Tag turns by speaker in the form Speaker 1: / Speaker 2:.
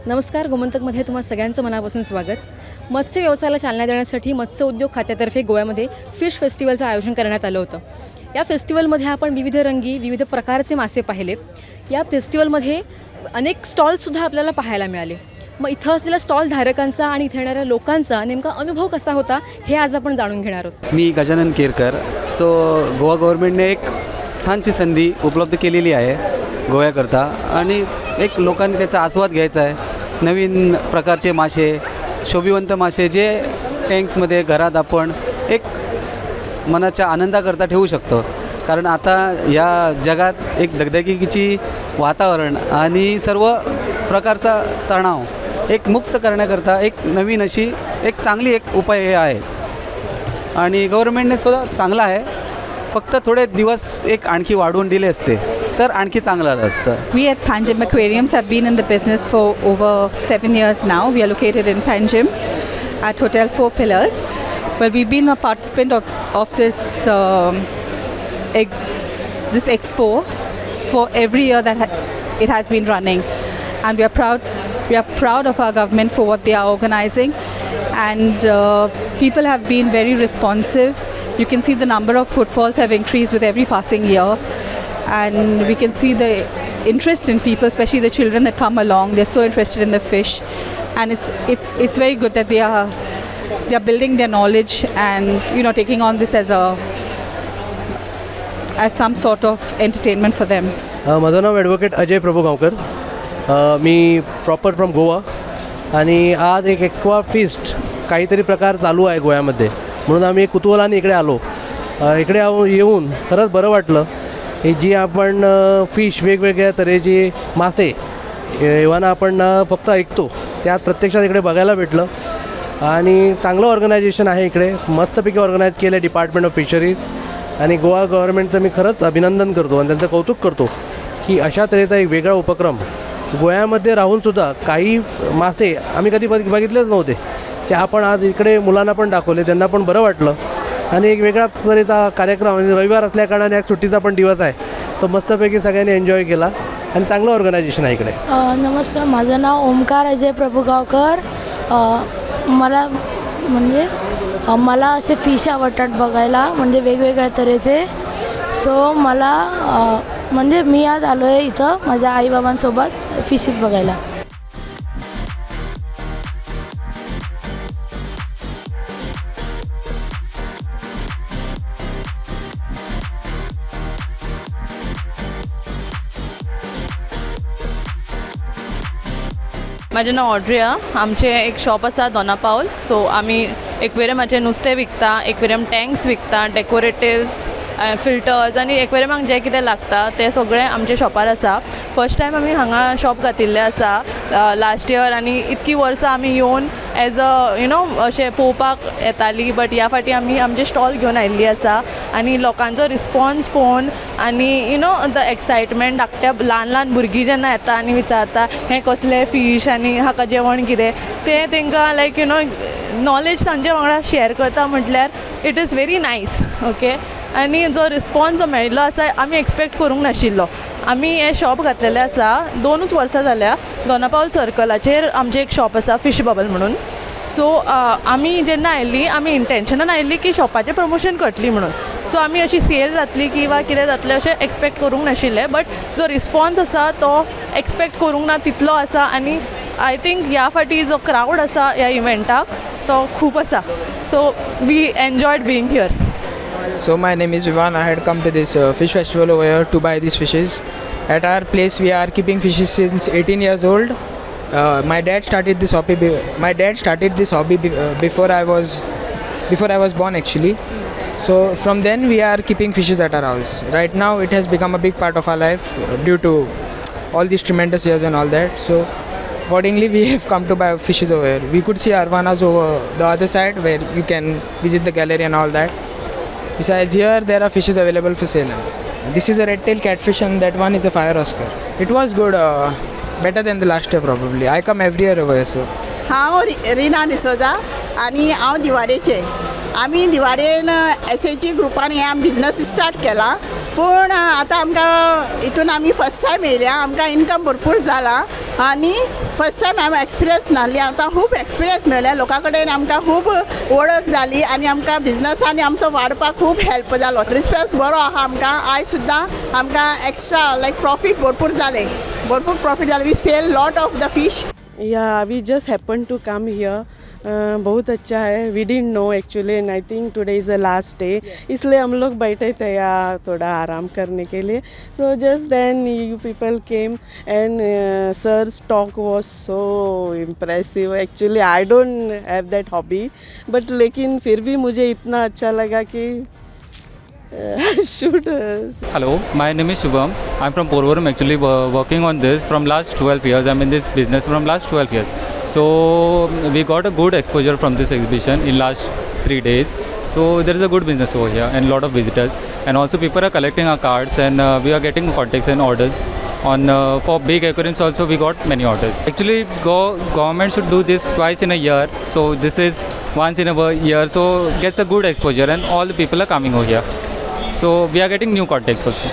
Speaker 1: नमस्कार, गोमंतकमध्ये तुम्हाला सगळ्यांचं मनापासून स्वागत. मत्स्य व्यवसायाला चालना देण्यासाठी मत्स्य उद्योग खात्यातर्फे गोव्यामध्ये फिश फेस्टिवलचं आयोजन करण्यात आलं होतं. या फेस्टिवलमध्ये आपण विविध रंगी विविध प्रकारचे मासे पाहिले. या फेस्टिवलमध्ये अनेक स्टॉल्ससुद्धा आपल्याला पाहायला मिळाले. मग इथं असलेल्या स्टॉल धारकांचा आणि इथे येणाऱ्या लोकांचा नेमका अनुभव कसा होता हे आज आपण जाणून घेणार आहोत.
Speaker 2: मी गजानन केरकर. गोवा गव्हर्नमेंटने एक छानशी संधी उपलब्ध केलेली आहे गोव्याकरता आणि एक लोकांनी त्याचा आस्वाद घ्यायचा आहे. नवीन प्रकारचे मासे, शोभिवंत मासे जे टँक्समध्ये घरात आपण एक मनाच्या आनंदाकरता ठेवू शकतो. कारण आता या जगात एक दगदगीची वातावरण आणि सर्व प्रकारचा तणाव एक मुक्त करण्याकरता एक नवीन अशी एक चांगली एक उपाय हे आहे आणि गव्हर्नमेंटने सुद्धा चांगला आहे. फक्त थोडे दिवस एक आणखी वाढवून दिले असते तर आणखी चांगलं झालं असतं.
Speaker 3: We at Panjim Aquariums have been in the business for over 7 years now. We are located in Panjim at Hotel 4 Pillars. Well, we've been a participant of this expo for every year that it has been running, and we are proud of our government for what they are organizing, and people have been very responsive. You can see the number of footfalls have increased with every passing year. And we can see the interest in people, especially the children that come along. They're so interested in the fish, and it's very good that they are building their knowledge and taking on this as some sort of entertainment for them.
Speaker 4: माझं नाव advocate Ajay Prabhu Gaonkar. मी proper from Goa आणि आज एक aqua fist काहीतरी प्रकार चालू आहे गोव्यामध्ये म्हणून आम्ही कुतूहलाने इकडे आलो. इकडे येऊन खरंच बरं वाटलं. ही जी आपण फिश वेगवेगळ्या तऱ्हेची मासे एव्हाना आपण फक्त ऐकतो त्यात प्रत्यक्षात इकडे बघायला भेटलं आणि चांगलं ऑर्गनायझेशन आहे इकडे. मस्तपैकी ऑर्गनाईज केलं डिपार्टमेंट ऑफ फिशरीज आणि गोवा गव्हर्नमेंटचं मी खरंच अभिनंदन करतो आणि त्यांचं कौतुक करतो की अशा तऱ्हेचा एक वेगळा उपक्रम गोव्यामध्ये राहूनसुद्धा काही मासे आम्ही कधी बघितलेच नव्हते ते आपण आज इकडे मुलांना पण दाखवले. त्यांना पण बरं वाटलं आणि एक वेगळ्या तऱ्हेचा कार्यक्रम म्हणजे रविवार असल्याकारणाने एक सुट्टीचा पण दिवस आहे तो मस्तपैकी सगळ्यांनी एन्जॉय केला आणि चांगलं ऑर्गनायझेशन आहे इकडे.
Speaker 5: नमस्कार, माझं नाव ओमकार अजय प्रभुगावकर. मला असे फिश आवडतात बघायला, म्हणजे वेगवेगळ्या तऱ्हेचे. सो मला मी आज आलो आहे इथं माझ्या आईबाबांसोबत फिशेस बघायला.
Speaker 6: माझें नाव ऑड्रिया. आमचे एक शॉप आसा दोनापावल. सो आमी एक्वेरियमाचें नुस्तें विकता, एक्वेरियम टँक्स विकता, डेकोरेटिव्स, फिल्टर्स आनी एक्वेरियमाक जें कितें लागता तें सगळें आमच्या शॉपार आसा. फर्स्ट टायम आमी हांगा शॉप घातिल्लें आसा लास्ट इयर आनी इतकी वर्सां आमी येवन एज अशें पळोवपाक येतालीं. बट ह्या फाटी आमी आमचे स्टॉल घेवन आयिल्लीं आसा आनी लोकांचो रिस्पॉन्स पळोवन आनी द एक्सायटमेंट धाकट्या ल्हान ल्हान भुरगीं जेन्ना येता आनी विचारता हें कसलें फीश आनी हाका जेवण कितें तें तांकां लायक नॉलेज तांचे वांगडा शेअर करता म्हटल्यार it is very nice. Okay. आनी जो रिस्पॉन्स जो मेळिल्लो आसा आमी एक्सपेक्ट करूंक नाशिल्लो. आमी हें शॉप घातलेलें आसा 2 वर्सां जाल्या. दोनापावल सर्कलाचेर आमचें एक शॉप आसा फिश बबल म्हणून. सो आमी जेन्ना आयिल्लीं आमी इंटेन्शनान आयिल्लीं की शॉपाचें प्रमोशन करतलीं म्हणून. सो आमी अशी सेल जातली किंवा कितें जातलें अशें एक्सपेक्ट करूंक नाशिल्लें. बट जो रिस्पॉन्स आसा तो एक्सपेक्ट करूंक ना तितलो आसा आनी आय थिंक ह्या फाटी जो क्रावड आसा ह्या इव्हेंटाक तो खूब आसा. So we enjoyed being here.
Speaker 7: So my name is Vivan. I had come to this fish festival over here to buy these fishes. At our place we are keeping fishes since 18 years old. My dad started this hobby before I was born actually. So from then we are keeping fishes at our house. Right now it has become a big part of our life due to all these tremendous years and all that. So accordingly we have come to buy fishes over here. We could see arvanas over the other side where you can visit the gallery and all that. Besides here there are fishes available for sale. This is a red-tailed catfish and that one is a fire oscar. It was good, better than the last year probably. I come every year over here. So
Speaker 8: हांव रिना डिसोजा आनी हांव दिवाडेचे आमी दिवाळेन SHG ग्रुपान हे आमी business start केला पूण आतां आमकां हितून आमी फर्स्ट टायम येयल्या आमकां इनकम भरपूर जाला आनी फर्स्ट टायम हांवें एक्सपिरियन्स नासली आतां खूब एक्सपिरियन्स मेळ्ळ्या लोकां कडेन आमकां खूब वळख जाली आनी आमकां बिझनसांनी आमचो वाडपाक खूब हेल्प जालो रिस्पेक्ट बरो आहा आमकां आयज सुद्दां आमकां एक्स्ट्रा लायक प्रॉफीट भरपूर जाले भरपूर प्रॉफीट जाले we sell lot of the fish
Speaker 9: या we just happen to come here बहुत अच्छा है we didn't know actually and I think today is the last day इसलिए हम लोग बैठे थे यहाँ थोड़ा आराम करने के लिए so just then you people came and sir's talk was so impressive actually I don't have that hobby but लेकिन फिर भी मुझे इतना अच्छा लगा कि should
Speaker 10: Hello, my name is Shubham. I'm from Powar. I'm actually working on this from last 12 years. I'm in this business from last 12 years. So we got a good exposure from this exhibition in last 3 days. So there is a good business over here and lot of visitors. And also people are collecting our cards and we are getting contacts and orders. On for big aquariums also we got many orders. Actually government should do this twice in a year. So this is once in a year. So gets a good exposure and all the people are coming over here. So we are getting new contacts also.